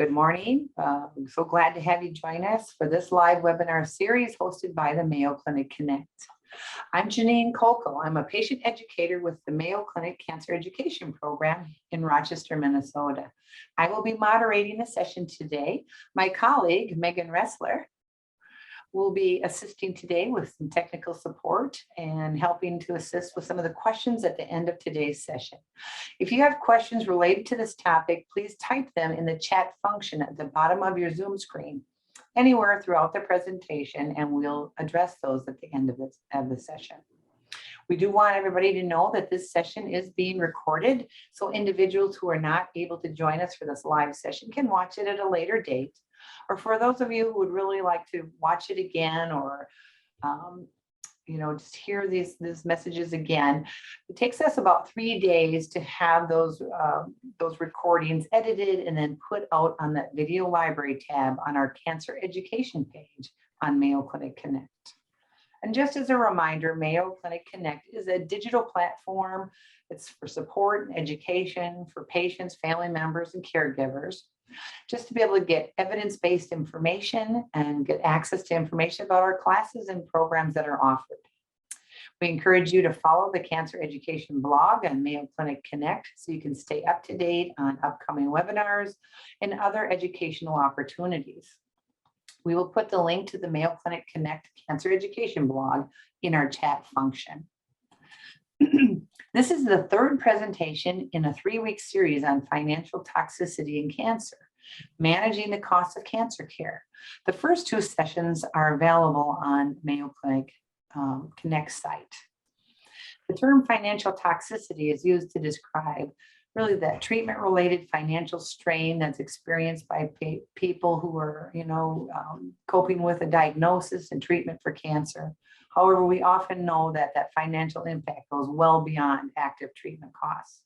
Good morning. I'm so glad to have you join us for this live webinar series hosted by the Mayo Clinic Connect. I'm Janine Kolko. I'm a patient educator with the Mayo Clinic Cancer Education Program in Rochester, Minnesota. I will be moderating the session today. My colleague, Megan Ressler, will be assisting today with some technical support and helping to assist with some of the questions at the end of today's session. If you have questions related to this topic, please type them in the chat function at the bottom of your Zoom screen, anywhere throughout the presentation, and we'll address those at the end of the session. We do want everybody to know that this session is being recorded, so individuals who are not able to join us for this live session can watch it at a later date. Or for those of you who would really like to watch it again or just hear these messages again, it takes us about 3 days to have those recordings edited and then put out on that video library tab on our cancer education page on Mayo Clinic Connect. And just as a reminder, Mayo Clinic Connect is a digital platform. It's for support and education for patients, family members, and caregivers, just to be able to get evidence-based information and get access to information about our classes and programs that are offered. We encourage you to follow the Cancer Education blog on Mayo Clinic Connect so you can stay up to date on upcoming webinars and other educational opportunities. We will put the link to the Mayo Clinic Connect Cancer Education blog in our chat function. This is the third presentation in a 3-week series on financial toxicity in cancer, managing the cost of cancer care. The first 2 sessions are available on Mayo Clinic Connect site. The term financial toxicity is used to describe really that treatment-related financial strain that's experienced by people who are, coping with a diagnosis and treatment for cancer. However, we often know that that financial impact goes well beyond active treatment costs.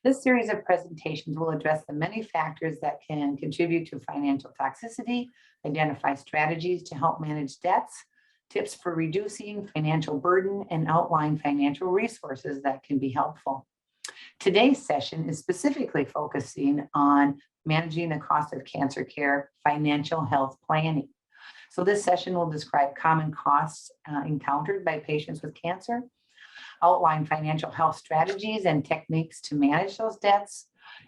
This series of presentations will address the many factors that can contribute to financial toxicity, identify strategies to help manage debts, tips for reducing financial burden, and outline financial resources that can be helpful. Today's session is specifically focusing on managing the cost of cancer care, financial health planning. So this session will describe common costs encountered by patients with cancer, outline financial health strategies and techniques to manage those debts,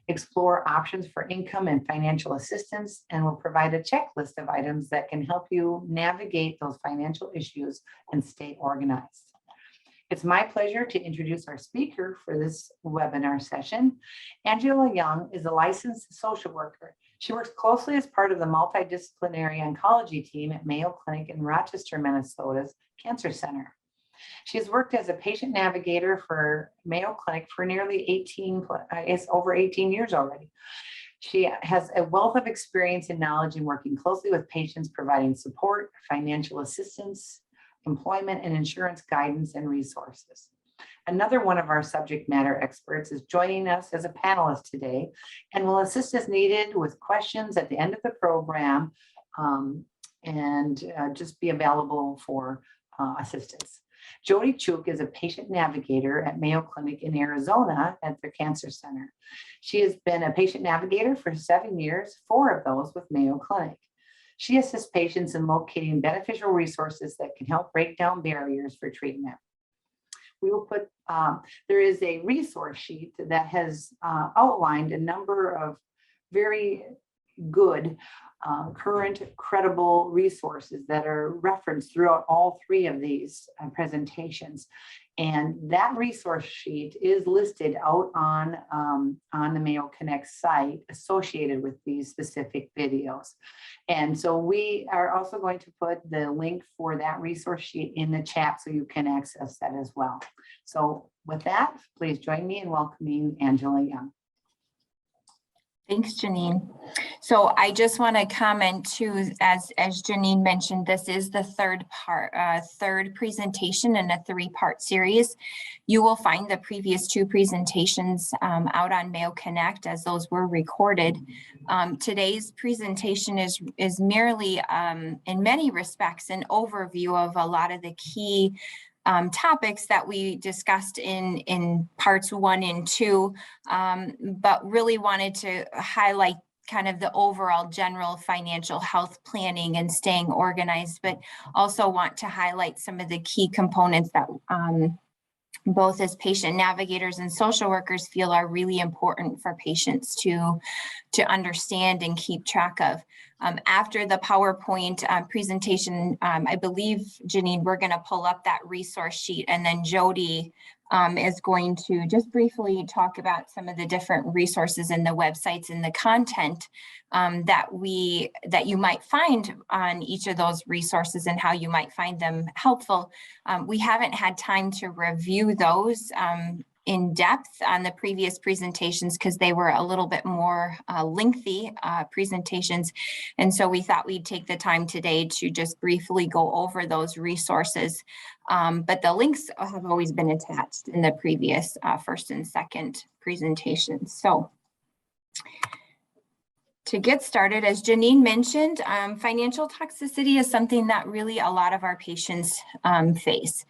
explore options for income and financial assistance, and will provide a checklist of items that can help you navigate those financial issues and stay organized. It's my pleasure to introduce our speaker for this webinar session. Angela Young is a licensed social worker. She works closely as part of the multidisciplinary oncology team at Mayo Clinic in Rochester, Minnesota's Cancer Center. She has worked as a patient navigator for Mayo Clinic for nearly over 18 years already. She has a wealth of experience and knowledge in working closely with patients, providing support, financial assistance, employment and insurance guidance and resources. Another one of our subject matter experts is joining us as a panelist today and will assist as needed with questions at the end of the program and just be available for assistance. Jody Chuk is a patient navigator at Mayo Clinic in Arizona at their Cancer Center. She has been a patient navigator for 7 years, 4 of those with Mayo Clinic. She assists patients in locating beneficial resources that can help break down barriers for treatment. We will put, there is a resource sheet that has outlined a number of very good, current, credible resources that are referenced throughout all 3 of these presentations. And that resource sheet is listed out on the Mayo Connect site associated with these specific videos. And so we are also going to put the link for that resource sheet in the chat so you can access that as well. So with that, please join me in welcoming Angela Young. Thanks, Janine. So I just want to comment too, as Janine mentioned, this is the third presentation in a 3-part series. You will find the previous 2 presentations out on Mayo Connect as those were recorded. Today's presentation is merely, in many respects, an overview of a lot of the key topics that we discussed in parts 1 and 2, but really wanted to highlight kind of the overall general financial health planning and staying organized, but also want to highlight some of the key components that both as patient navigators and social workers feel are really important for patients to understand and keep track of. After the PowerPoint presentation, I believe, Janine, we're going to pull up that resource sheet, and then Jody is going to just briefly talk about some of the different resources in the websites and the content that you might find on each of those resources and how you might find them helpful. We haven't had time to review those in depth on the previous presentations because they were a little bit more lengthy presentations. And so we thought we'd take the time today to just briefly go over those resources. But the links have always been attached in the previous first and second presentations. So to get started, as Janine mentioned, financial toxicity is something that really a lot of our patients face.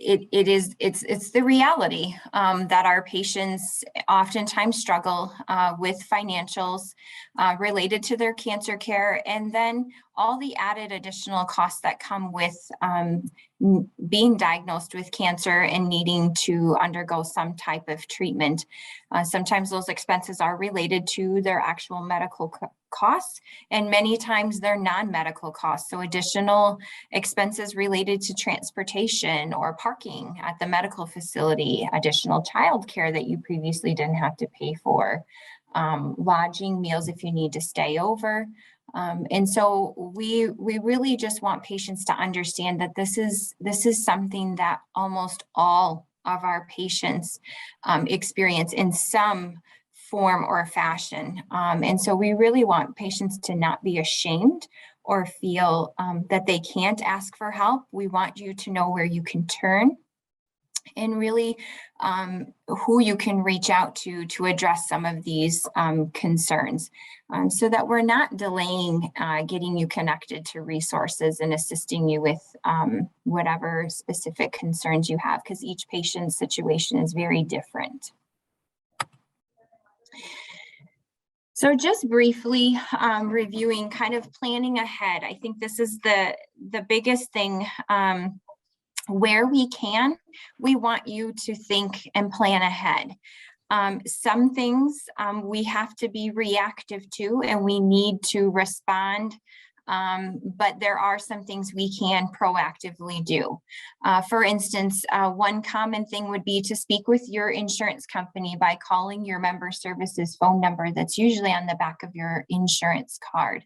It's the reality that our patients oftentimes struggle with financials related to their cancer care, and then all the added additional costs that come with being diagnosed with cancer and needing to undergo some type of treatment. Sometimes those expenses are related to their actual medical costs, and many times they're non-medical costs. So additional expenses related to transportation or parking at the medical facility, additional childcare that you previously didn't have to pay for, lodging, meals if you need to stay over. And so we really just want patients to understand that this is something that almost all of our patients experience in some form or fashion. And so we really want patients to not be ashamed or feel that they can't ask for help. We want you to know where you can turn and really who you can reach out to address some of these concerns, so that we're not delaying getting you connected to resources and assisting you with whatever specific concerns you have, because each patient's situation is very different. So just briefly reviewing kind of planning ahead, I think this is the biggest thing. Where we can, we want you to think and plan ahead. Some things we have to be reactive to and we need to respond, but there are some things we can proactively do. For instance, one common thing would be to speak with your insurance company by calling your member services phone number that's usually on the back of your insurance card,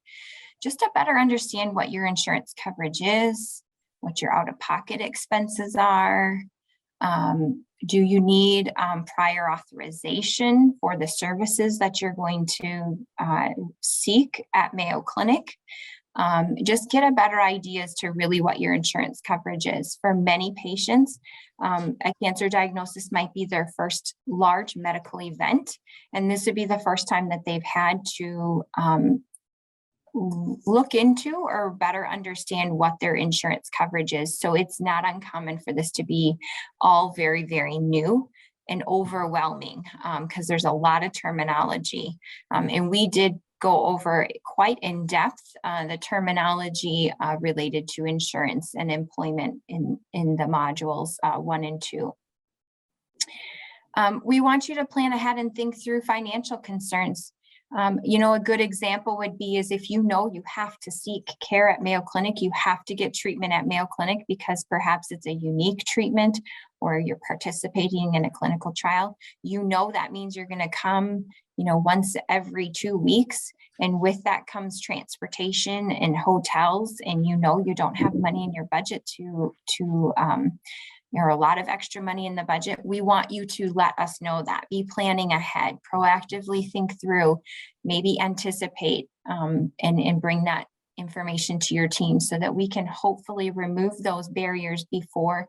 just to better understand what your insurance coverage is, what your out-of-pocket expenses are. Do you need prior authorization for the services that you're going to seek at Mayo Clinic? Just get a better idea as to really what your insurance coverage is. For many patients, a cancer diagnosis might be their first large medical event, and this would be the first time that they've had to look into or better understand what their insurance coverage is. So it's not uncommon for this to be all very, very new and overwhelming because there's a lot of terminology. And we did go over quite in depth the terminology related to insurance and employment in the modules 1 and 2. We want you to plan ahead and think through financial concerns. A good example would be is if you know you have to seek care at Mayo Clinic, you have to get treatment at Mayo Clinic because perhaps it's a unique treatment or you're participating in a clinical trial. That means you're going to come, once every 2 weeks. And with that comes transportation and hotels, and you don't have money in your budget or a lot of extra money in the budget. We want you to let us know that. Be planning ahead, proactively think through, maybe anticipate, and bring that information to your team so that we can hopefully remove those barriers before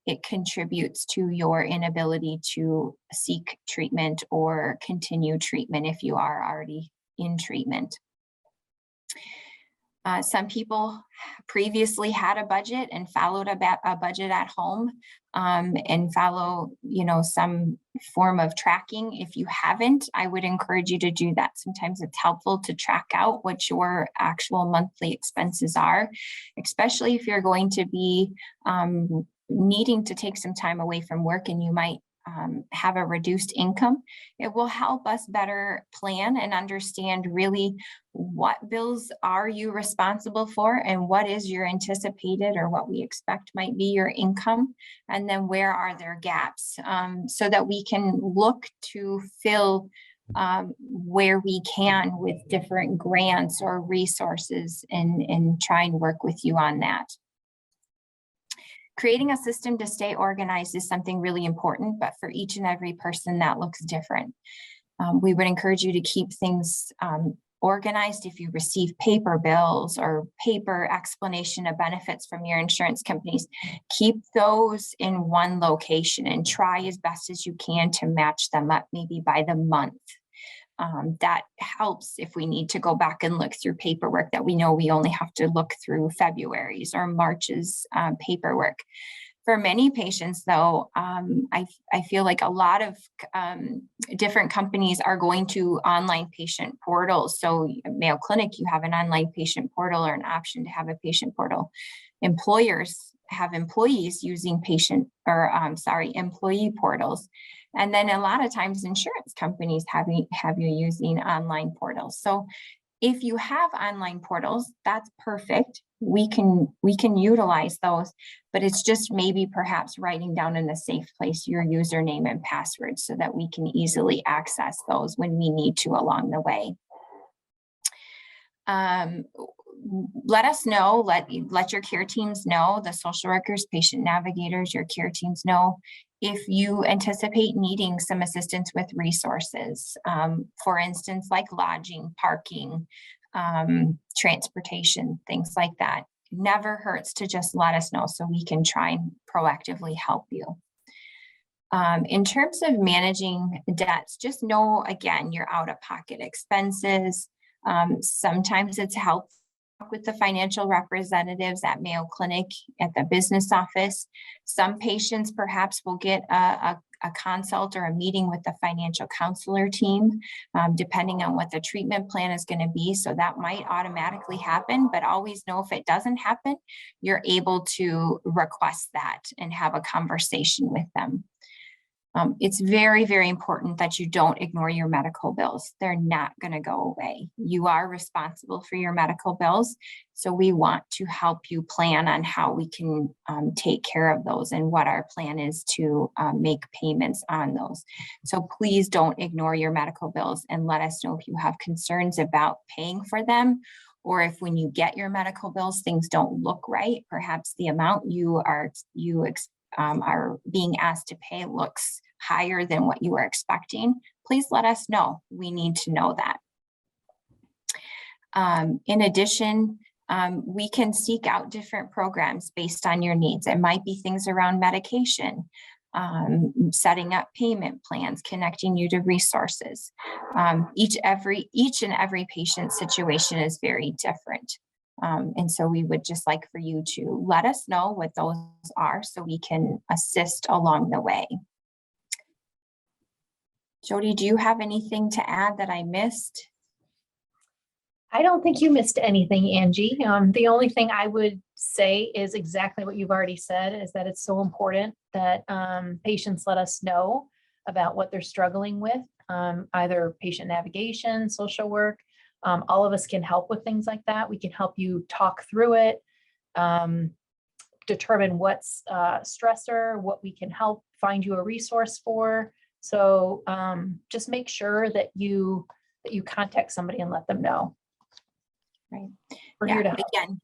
it contributes to your inability to seek treatment or continue treatment if you are already in treatment. Some people previously had a budget and followed a budget at home, and follow, some form of tracking. If you haven't, I would encourage you to do that. Sometimes it's helpful to track out what your actual monthly expenses are, especially if you're going to be needing to take some time away from work and you might have a reduced income. It will help us better plan and understand really what bills are you responsible for and what is your anticipated or what we expect might be your income, and then where are there gaps, so that we can look to fill where we can with different grants or resources, and try and work with you on that. Creating a system to stay organized is something really important, but for each and every person that looks different. We would encourage you to keep things organized. If you receive paper bills or paper explanation of benefits from your insurance companies, keep those in one location and try as best as you can to match them up, maybe by the month. That helps if we need to go back and look through paperwork that we know we only have to look through February's or March's paperwork. For many patients, though, I feel like a lot of different companies are going to online patient portals. So Mayo Clinic, you have an online patient portal or an option to have a patient portal. Employers have employees using employee portals. And then a lot of times insurance companies have you using online portals. So if you have online portals, that's perfect. We can utilize those, but it's just maybe perhaps writing down in a safe place your username and password so that we can easily access those when we need to along the way. Let us know, let your care teams know, the social workers, patient navigators, your care teams know if you anticipate needing some assistance with resources, for instance, like lodging, parking, transportation, things like that. It never hurts to just let us know so we can try and proactively help you. In terms of managing debts, just know, again, your out-of-pocket expenses. Sometimes it's helpful with the financial representatives at Mayo Clinic, at the business office. Some patients perhaps will get a consult or a meeting with the financial counselor team, depending on what the treatment plan is going to be. So that might automatically happen, but always know if it doesn't happen, you're able to request that and have a conversation with them. It's very, very important that you don't ignore your medical bills. They're not going to go away. You are responsible for your medical bills. So we want to help you plan on how we can take care of those and what our plan is to make payments on those. So please don't ignore your medical bills, and let us know if you have concerns about paying for them, or if when you get your medical bills, things don't look right. Perhaps the amount you are being asked to pay looks higher than what you were expecting. Please let us know. We need to know that. In addition, we can seek out different programs based on your needs. It might be things around medication, setting up payment plans, connecting you to resources. Each and every patient situation is very different. And so we would just like for you to let us know what those are so we can assist along the way. Jody, do you have anything to add that I missed? I don't think you missed anything, Angie. The only thing I would say is exactly what you've already said, is that it's so important that patients let us know about what they're struggling with, either patient navigation, social work. All of us can help with things like that. We can help you talk through it, determine what's stressor, what we can help find you a resource for. So just make sure that you contact somebody and let them know. Right. We're here to help. Again,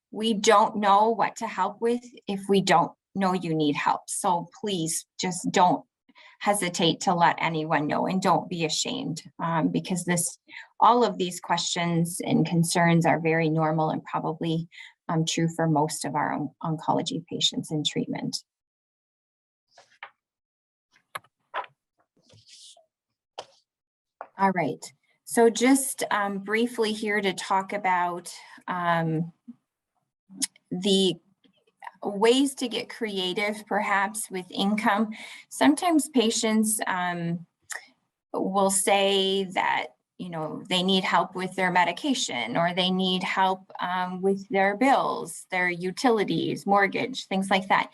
we don't know what to help with if we don't know you need help. So please just don't hesitate to let anyone know, and don't be ashamed, because all of these questions and concerns are very normal and probably true for most of our oncology patients in treatment. All right. So just briefly here to talk about the ways to get creative perhaps with income. Sometimes patients will say that, you know, they need help with their medication, or they need help with their bills, their utilities, mortgage, things like that.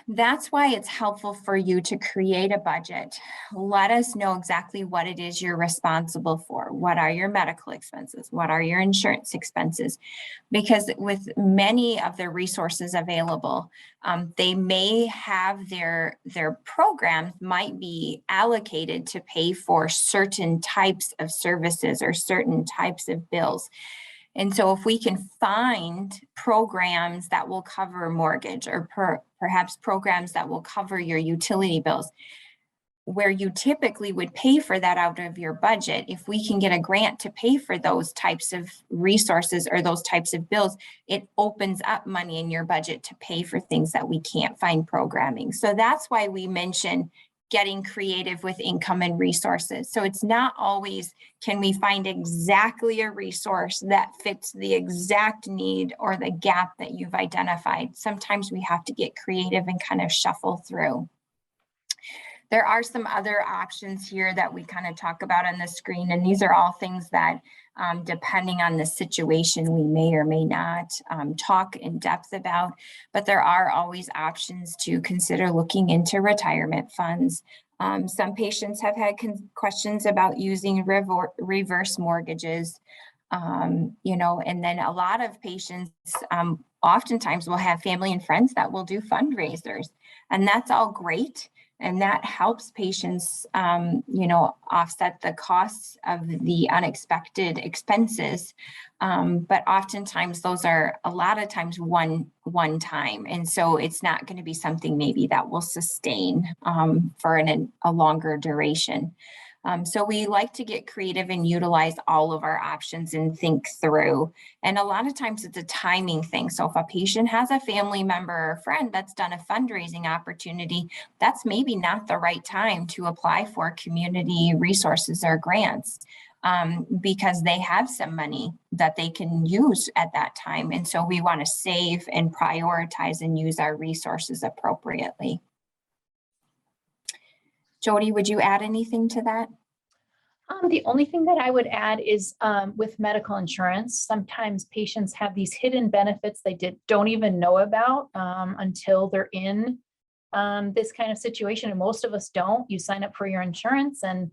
That's why it's helpful for you to create a budget. Let us know exactly what it is you're responsible for. What are your medical expenses? What are your insurance expenses? Because with many of the resources available, they may have their programs might be allocated to pay for certain types of services or certain types of bills. And so if we can find programs that will cover mortgage, or perhaps programs that will cover your utility bills, where you typically would pay for that out of your budget, if we can get a grant to pay for those types of resources or those types of bills, it opens up money in your budget to pay for things that we can't find programming. So that's why we mention getting creative with income and resources. So it's not always, can we find exactly a resource that fits the exact need or the gap that you've identified? Sometimes we have to get creative and kind of shuffle through. There are some other options here that we kind of talk about on the screen, and these are all things that, depending on the situation, we may or may not talk in depth about, but there are always options to consider looking into retirement funds. Some patients have had questions about using reverse mortgages, you know, and then a lot of patients oftentimes will have family and friends that will do fundraisers, and that's all great. And that helps patients, you know, offset the costs of the unexpected expenses. But oftentimes those are a lot of times one time. And so it's not going to be something maybe that will sustain for a longer duration. So we like to get creative and utilize all of our options and think through. And a lot of times it's a timing thing. So if a patient has a family member or friend that's done a fundraising opportunity, that's maybe not the right time to apply for community resources or grants, because they have some money that they can use at that time. And so we want to save and prioritize and use our resources appropriately. Jody, would you add anything to that? The only thing that I would add is with medical insurance, sometimes patients have these hidden benefits they don't even know about until they're in this kind of situation. And most of us don't. You sign up for your insurance and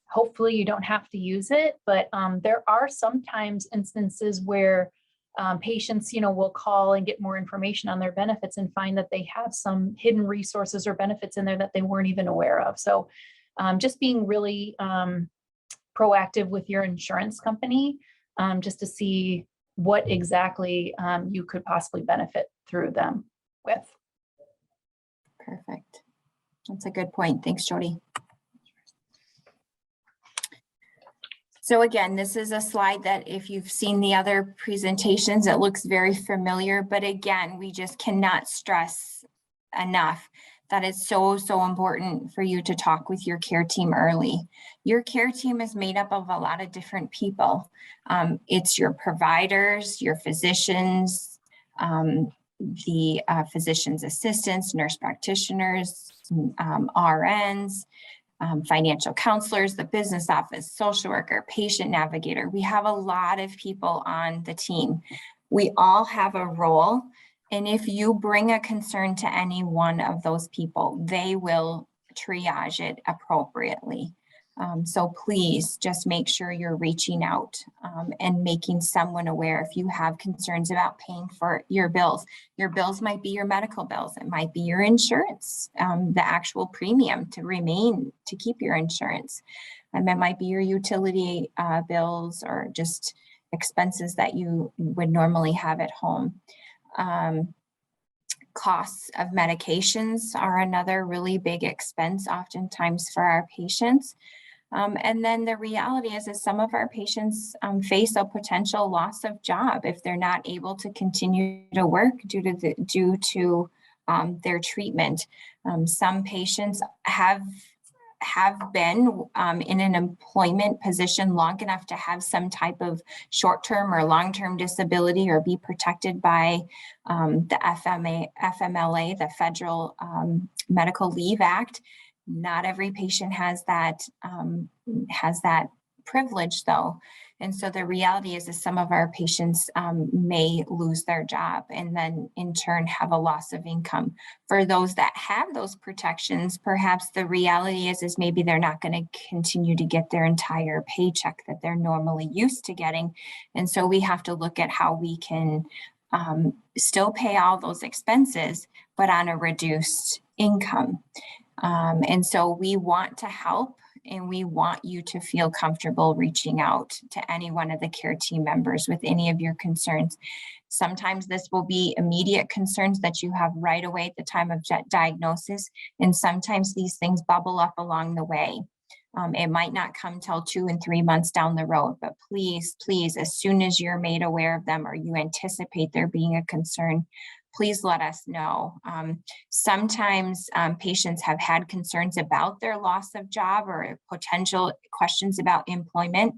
hopefully you don't have to use it. But there are sometimes instances where patients, you know, will call and get more information on their benefits and find that they have some hidden resources or benefits in there that they weren't even aware of. So just being really proactive with your insurance company just to see what exactly you could possibly benefit through them with. Perfect. That's a good point. Thanks, Jody. So again, this is a slide that if you've seen the other presentations, it looks very familiar, but again, we just cannot stress enough that it's so important for you to talk with your care team early. Your care team is made up of a lot of different people. It's your providers, your physicians, the physician's assistants, nurse practitioners, RNs, financial counselors, the business office, social worker, patient navigator. We have a lot of people on the team. We all have a role. And if you bring a concern to any one of those people, they will triage it appropriately. So please just make sure you're reaching out and making someone aware if you have concerns about paying for your bills. Your bills might be your medical bills. It might be your insurance, the actual premium to keep your insurance. And it might be your utility bills or just expenses that you would normally have at home. Costs of medications are another really big expense oftentimes for our patients. And then the reality is some of our patients face a potential loss of job if they're not able to continue to work due to their treatment. Some patients have have been in an employment position long enough to have some type of short-term or long-term disability or be protected by the FMLA, the Federal Medical Leave Act. Not every patient has that privilege though. And so the reality is some of our patients may lose their job and then in turn have a loss of income. For those that have those protections, perhaps the reality is maybe they're not going to continue to get their entire paycheck that they're normally used to getting. And so we have to look at how we can still pay all those expenses, but on a reduced income. And so we want to help, and we want you to feel comfortable reaching out to any one of the care team members with any of your concerns. Sometimes this will be immediate concerns that you have right away at the time of diagnosis, and sometimes these things bubble up along the way. It might not come till 2 and 3 months down the road, but please, as soon as you're made aware of them or you anticipate there being a concern, please let us know. Sometimes patients have had concerns about their loss of job or potential questions about employment.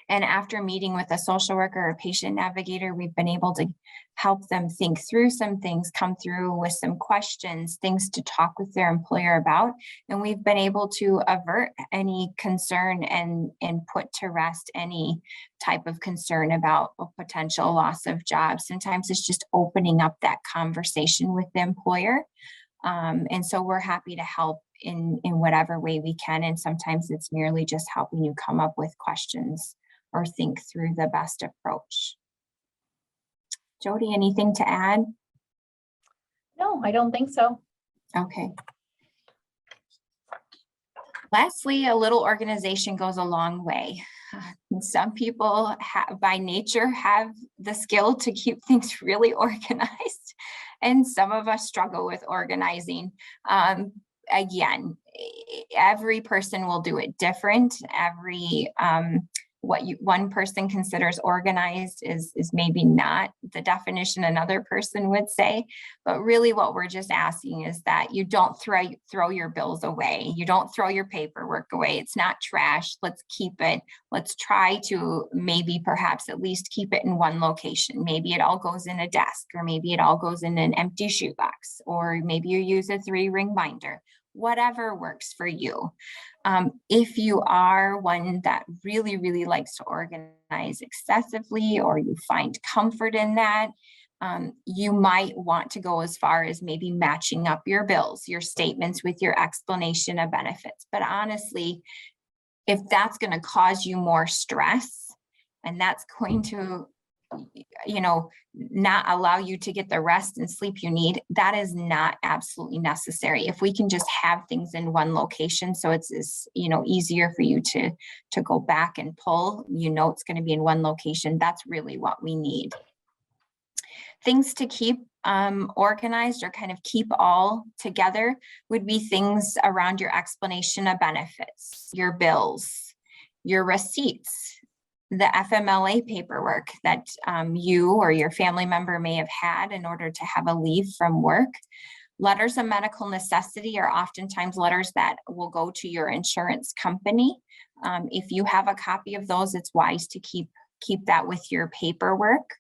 And after meeting with a social worker or patient navigator, we've been able to help them think through some things, come through with some questions, things to talk with their employer about. And we've been able to avert any concern and put to rest any type of concern about a potential loss of job. Sometimes it's just opening up that conversation with the employer. And so we're happy to help in whatever way we can. And sometimes it's merely just helping you come up with questions or think through the best approach. Jody, anything to add? No, I don't think so. Okay. Lastly, a little organization goes a long way. Some people by nature have the skill to keep things really organized, and some of us struggle with organizing. Again, every person will do it different. What one person considers organized is maybe not the definition another person would say, but really what we're just asking is that you don't throw your bills away. You don't throw your paperwork away. It's not trash. Let's keep it. Let's try to maybe perhaps at least keep it in one location. Maybe it all goes in a desk, or maybe it all goes in an empty shoebox, or maybe you use a 3-ring binder. Whatever works for you. If you are one that really, really likes to organize excessively, or you find comfort in that, you might want to go as far as maybe matching up your bills, your statements with your explanation of benefits. But honestly, if that's going to cause you more stress, and that's going to not allow you to get the rest and sleep you need, that is not absolutely necessary. If we can just have things in one location, so it's easier for you to go back and pull, it's going to be in one location. That's really what we need. Things to keep organized or kind of keep all together would be things around your explanation of benefits, your bills, your receipts, the FMLA paperwork that you or your family member may have had in order to have a leave from work. Letters of medical necessity are oftentimes letters that will go to your insurance company. If you have a copy of those, it's wise to keep that with your paperwork.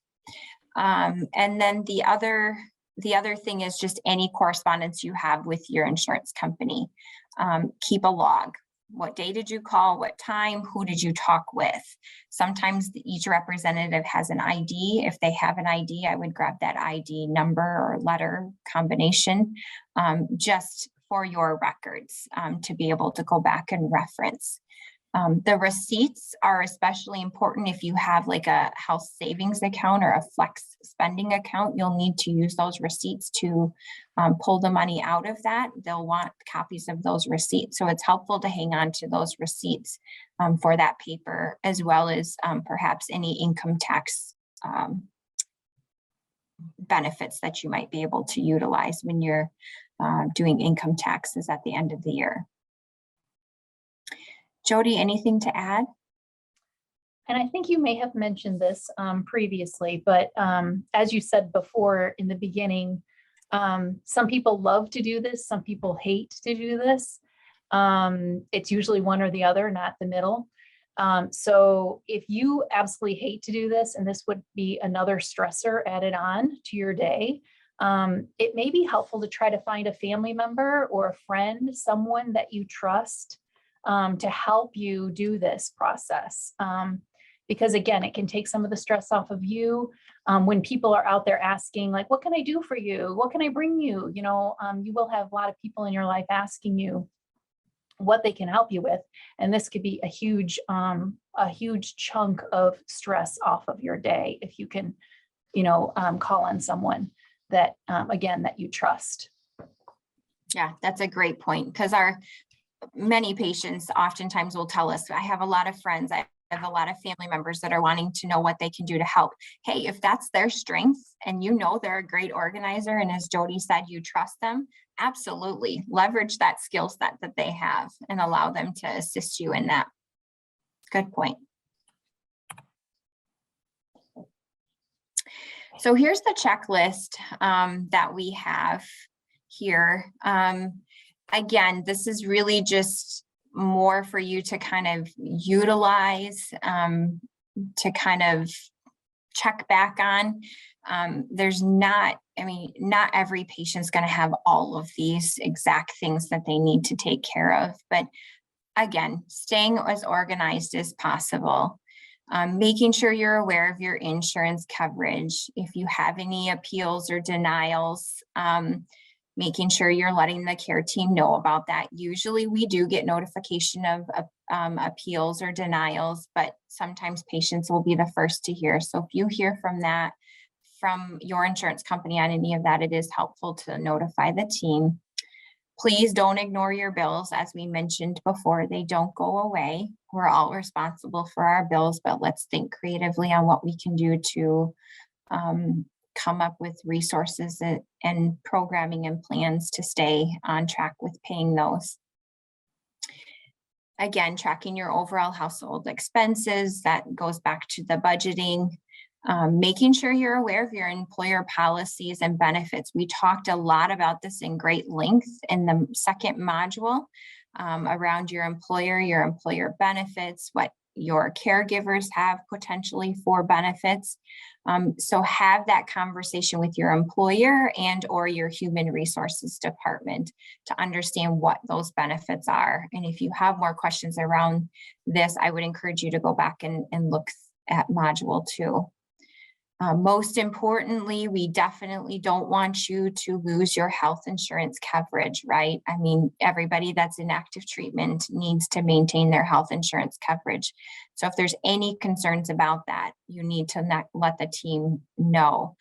And then the other thing is just any correspondence you have with your insurance company. Keep a log. What day did you call? What time? Who did you talk with? Sometimes each representative has an ID. If they have an ID, I would grab that ID number or letter combination just for your records to be able to go back and reference. The receipts are especially important if you have like a health savings account or a flex spending account. You'll need to use those receipts to pull the money out of that. They'll want copies of those receipts. So it's helpful to hang on to those receipts for that paper, as well as perhaps any income tax benefits that you might be able to utilize when you're doing income taxes at the end of the year. Jody, anything to add? And I think you may have mentioned this previously, but as you said before in the beginning, some people love to do this, some people hate to do this. It's usually one or the other, not the middle. So if you absolutely hate to do this, and this would be another stressor added on to your day, it may be helpful to try to find a family member or a friend, someone that you trust, to help you do this process. Because again, it can take some of the stress off of you. When people are out there asking, like, what can I do for you? What can I bring you? You know, you will have a lot of people in your life asking you what they can help you with. And this could be a huge chunk of stress off of your day if you can, call on someone that, again, that you trust. Yeah, that's a great point, because many patients oftentimes will tell us, I have a lot of friends, I have a lot of family members that are wanting to know what they can do to help. Hey, if that's their strength and they're a great organizer, and as Jody said, you trust them, absolutely leverage that skill set that they have and allow them to assist you in that. Good point. So here's the checklist that we have here. Again, this is really just more for you to kind of utilize, to kind of check back on. There's not every patient's going to have all of these exact things that they need to take care of, but again, staying as organized as possible. Making sure you're aware of your insurance coverage. If you have any appeals or denials, making sure you're letting the care team know about that. Usually we do get notification of appeals or denials, but sometimes patients will be the first to hear. So if you hear from your insurance company on any of that, it is helpful to notify the team. Please don't ignore your bills. As we mentioned before, they don't go away. We're all responsible for our bills, but let's think creatively on what we can do to come up with resources and programming and plans to stay on track with paying those. Again, tracking your overall household expenses, that goes back to the budgeting. Making sure you're aware of your employer policies and benefits. We talked a lot about this in great length in the second module around your employer benefits, what your caregivers have potentially for benefits. So have that conversation with your employer and or your human resources department to understand what those benefits are. And if you have more questions around this, I would encourage you to go back and look at module 2. Most importantly, we definitely don't want you to lose your health insurance coverage, right? I mean, everybody that's in active treatment needs to maintain their health insurance coverage. So if there's any concerns about that, you need to let the team know.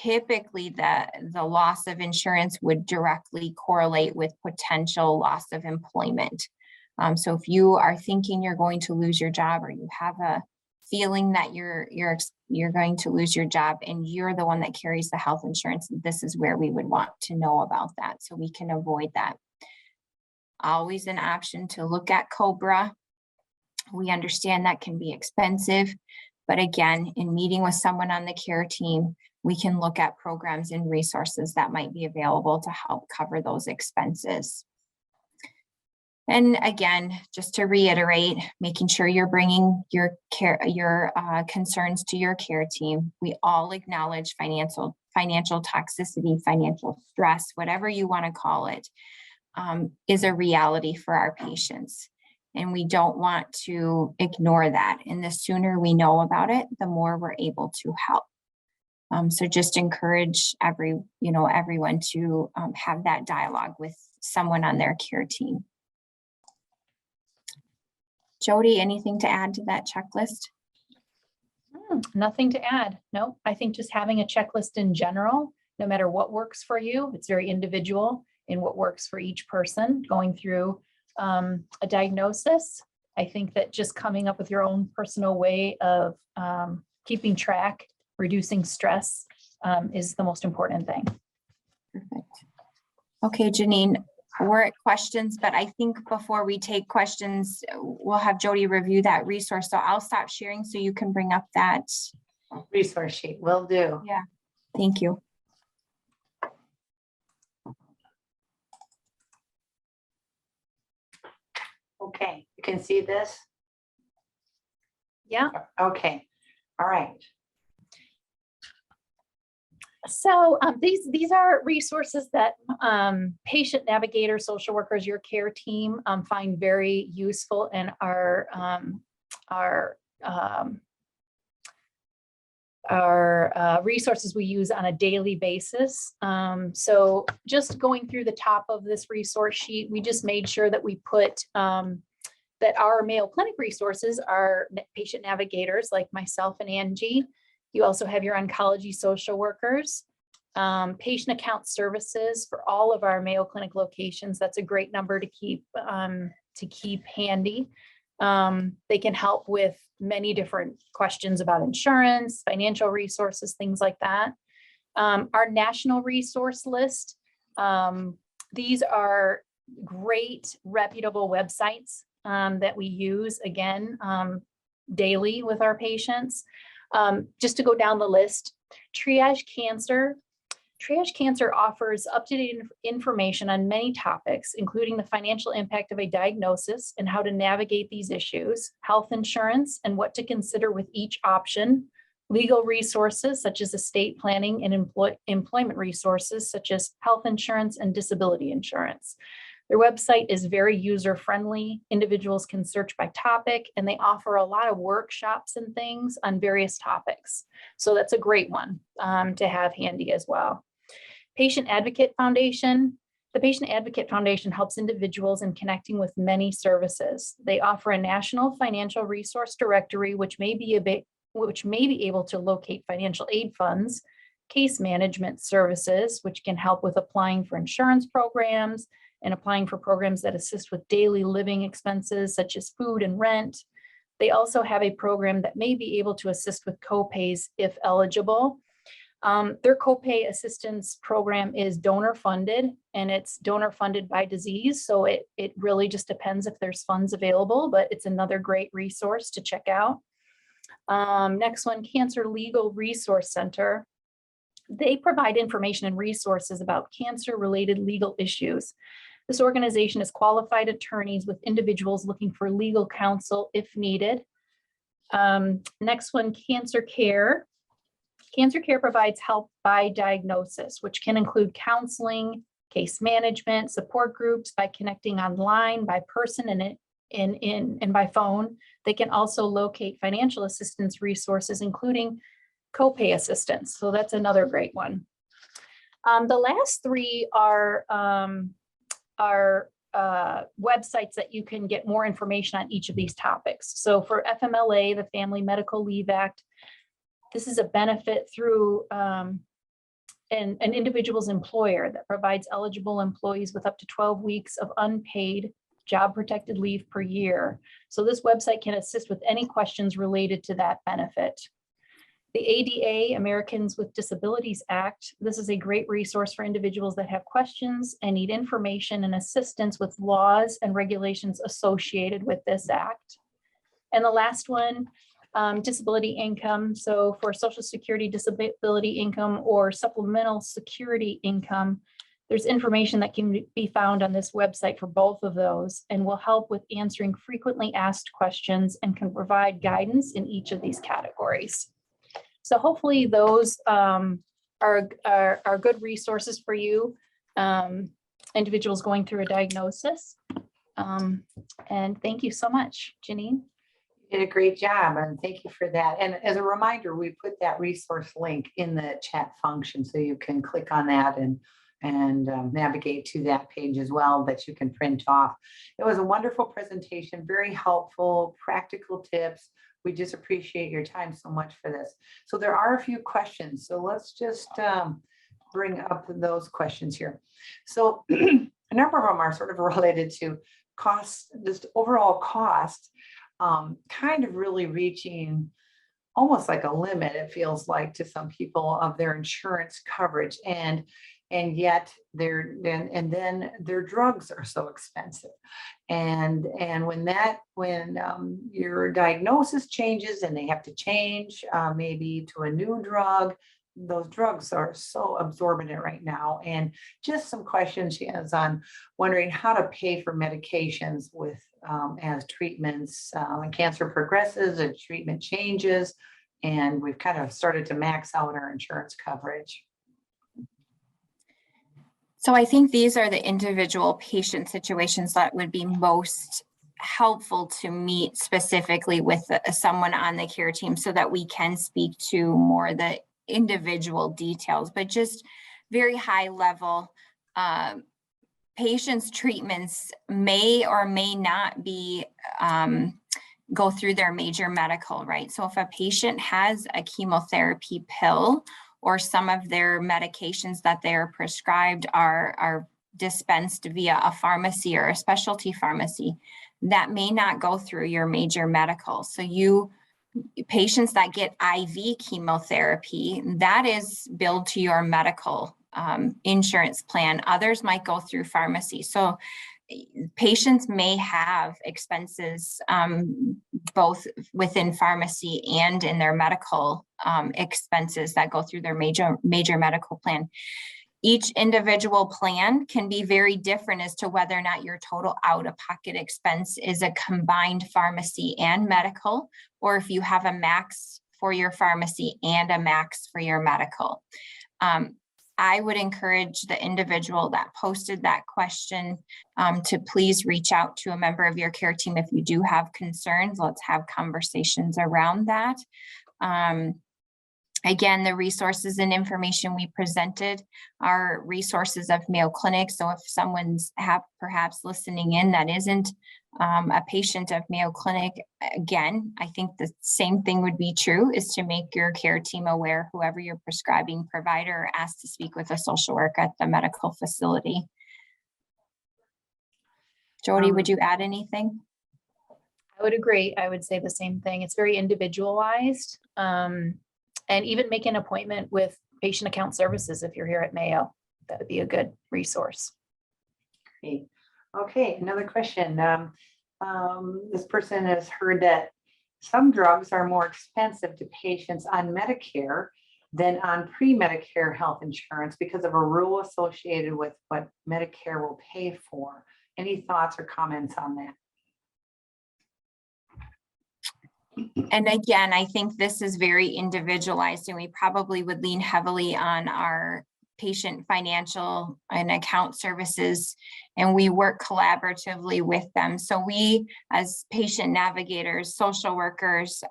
Typically, the loss of insurance would directly correlate with potential loss of employment. So if you are thinking you're going to lose your job, or you have a feeling that you're going to lose your job and you're the one that carries the health insurance, this is where we would want to know about that so we can avoid that. Always an option to look at COBRA. We understand that can be expensive, but again, in meeting with someone on the care team, we can look at programs and resources that might be available to help cover those expenses. And again, just to reiterate, making sure you're bringing your concerns to your care team. We all acknowledge financial toxicity, financial stress, whatever you want to call it, is a reality for our patients. And we don't want to ignore that. And the sooner we know about it, the more we're able to help. So just encourage everyone to have that dialogue with someone on their care team. Jody, anything to add to that checklist? Nothing to add. No, I think just having a checklist in general, no matter what works for you, it's very individual in what works for each person going through a diagnosis. I think that just coming up with your own personal way of keeping track, reducing stress is the most important thing. Perfect. Okay, Janine, we're at questions, but I think before we take questions, we'll have Jody review that resource. So I'll stop sharing so you can bring up that resource sheet. Will do. Yeah, thank you. Okay, you can see this? Yeah. Okay, all right. So these are resources that patient navigators, social workers, your care team find very useful and are resources we use on a daily basis. So just going through the top of this resource sheet, we just made sure that we put that our Mayo Clinic resources are patient navigators like myself and Angie. You also have your oncology social workers, patient account services for all of our Mayo Clinic locations. That's a great number to keep handy. They can help with many different questions about insurance, financial resources, things like that. Our national resource list. These are great reputable websites that we use again daily with our patients. Just to go down the list, Triage Cancer offers up-to-date information on many topics, including the financial impact of a diagnosis and how to navigate these issues, health insurance and what to consider with each option, legal resources such as estate planning and employment resources such as health insurance and disability insurance. Their website is very user-friendly. Individuals can search by topic, and they offer a lot of workshops and things on various topics. So that's a great one to have handy as well. Patient Advocate Foundation. The Patient Advocate Foundation helps individuals in connecting with many services. They offer a national financial resource directory, which may be able to locate financial aid funds, case management services, which can help with applying for insurance programs, and applying for programs that assist with daily living expenses such as food and rent. They also have a program that may be able to assist with co-pays if eligible. Their copay assistance program is donor funded, and it's donor funded by disease. So it really just depends if there's funds available, but it's another great resource to check out. Next one, Cancer Legal Resource Center. They provide information and resources about cancer-related legal issues. This organization is qualified attorneys with individuals looking for legal counsel if needed. Next one, Cancer Care. Cancer Care provides help by diagnosis, which can include counseling, case management, support groups by connecting online, by person, and by phone. They can also locate financial assistance resources, including copay assistance. So that's another great one. The last three are websites that you can get more information on each of these topics. So for FMLA, the Family Medical Leave Act, this is a benefit through an individual's employer that provides eligible employees with up to 12 weeks of unpaid job protected leave per year. So this website can assist with any questions related to that benefit. The ADA, Americans with Disabilities Act, this is a great resource for individuals that have questions and need information and assistance with laws and regulations associated with this act. And the last one, disability income. So for Social Security disability income or supplemental security income, there's information that can be found on this website for both of those and will help with answering frequently asked questions and can provide guidance in each of these categories. So hopefully those are good resources for you, individuals going through a diagnosis. And thank you so much, Janine. You did a great job, and thank you for that. And as a reminder, we put that resource link in the chat function, so you can click on that and navigate to that page as well that you can print off. It was a wonderful presentation, very helpful, practical tips. We just appreciate your time so much for this. So there are a few questions, so let's just bring up those questions here. So a number of them are sort of related to cost, just overall cost, kind of really reaching almost like a limit, it feels like, to some people of their insurance coverage, and yet then their drugs are so expensive, and when your diagnosis changes and they have to change maybe to a new drug, those drugs are so absorbent right now. And just some questions she has on wondering how to pay for medications with as treatments when cancer progresses and treatment changes. And we've kind of started to max out our insurance coverage. So I think these are the individual patient situations that would be most helpful to meet specifically with someone on the care team so that we can speak to more the individual details, but just very high level. Patients' treatments may or may not be go through their major medical, right? So if a patient has a chemotherapy pill or some of their medications that they are prescribed are dispensed via a pharmacy or a specialty pharmacy, that may not go through your major medical. So patients that get IV chemotherapy, that is billed to your medical insurance plan. Others might go through pharmacy. So patients may have expenses both within pharmacy and in their medical expenses that go through their major medical plan. Each individual plan can be very different as to whether or not your total out-of-pocket expense is a combined pharmacy and medical, or if you have a max for your pharmacy and a max for your medical. I would encourage the individual that posted that question to please reach out to a member of your care team if you do have concerns. Let's have conversations around that. Again, the resources and information we presented are resources of Mayo Clinic. So if someone's perhaps listening in that isn't a patient of Mayo Clinic, again, I think the same thing would be true, is to make your care team aware, whoever your prescribing provider, or ask to speak with a social worker at the medical facility. Jody, would you add anything? I would agree. I would say the same thing. It's very individualized. And even make an appointment with patient account services if you're here at Mayo. That would be a good resource. Great. Okay, another question. This person has heard that some drugs are more expensive to patients on Medicare than on pre-Medicare health insurance because of a rule associated with what Medicare will pay for. Any thoughts or comments on that? And again, I think this is very individualized, and we probably would lean heavily on our patient financial and account services, and we work collaboratively with them. So we, as patient navigators, social workers,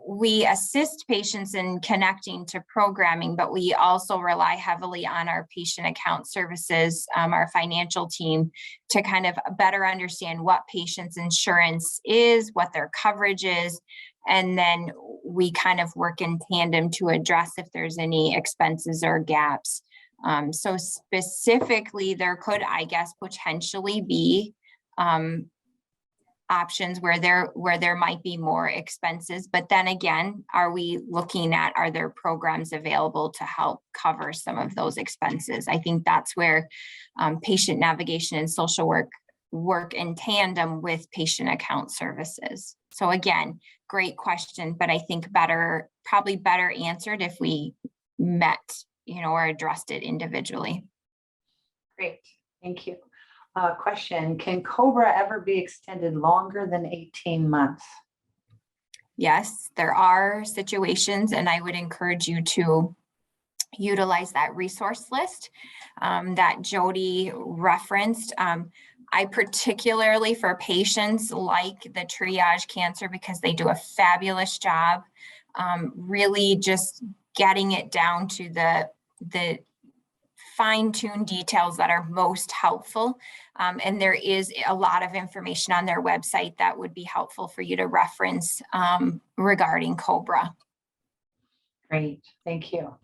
we assist patients in connecting to programming, but we also rely heavily on our patient account services, our financial team, to kind of better understand what patients' insurance is, what their coverage is, and then we kind of work in tandem to address if there's any expenses or gaps. So specifically, there could, I guess, potentially be options where there might be more expenses, but then again, are we looking at, are there programs available to help cover some of those expenses? I think that's where patient navigation and social work in tandem with patient account services. So again, great question, but I think probably better answered if we met, or addressed it individually. Great, thank you. Question, can COBRA ever be extended longer than 18 months? Yes, there are situations, and I would encourage you to utilize that resource list that Jody referenced. I particularly, for patients like the triage cancer, because they do a fabulous job, really just getting it down to the fine-tuned details that are most helpful. And there is a lot of information on their website that would be helpful for you to reference regarding COBRA. Great, thank you.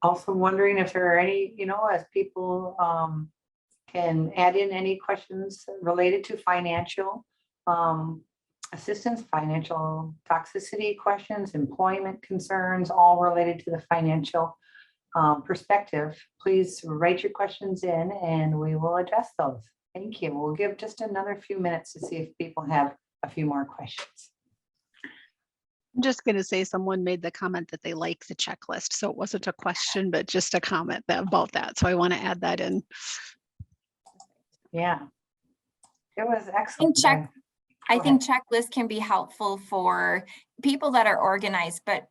Also wondering if there are any, as people can add in any questions related to financial assistance, financial toxicity questions, employment concerns, all related to the financial perspective, please write your questions in and we will address those. Thank you. We'll give just another few minutes to see if people have a few more questions. I'm just going to say someone made the comment that they like the checklist. So it wasn't a question, but just a comment about that. So I want to add that in. Yeah. It was excellent. I think checklists can be helpful for people that are organized, but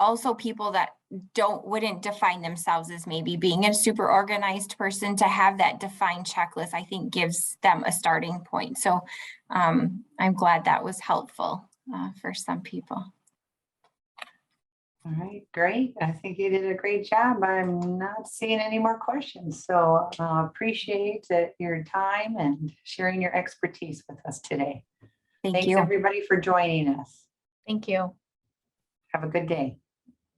also people that wouldn't define themselves as maybe being a super organized person. To have that defined checklist, I think gives them a starting point. So I'm glad that was helpful for some people. All right, great. I think you did a great job. I'm not seeing any more questions. So appreciate your time and sharing your expertise with us today. Thank Thanks you. everybody for joining us. Thank you. Have a good day.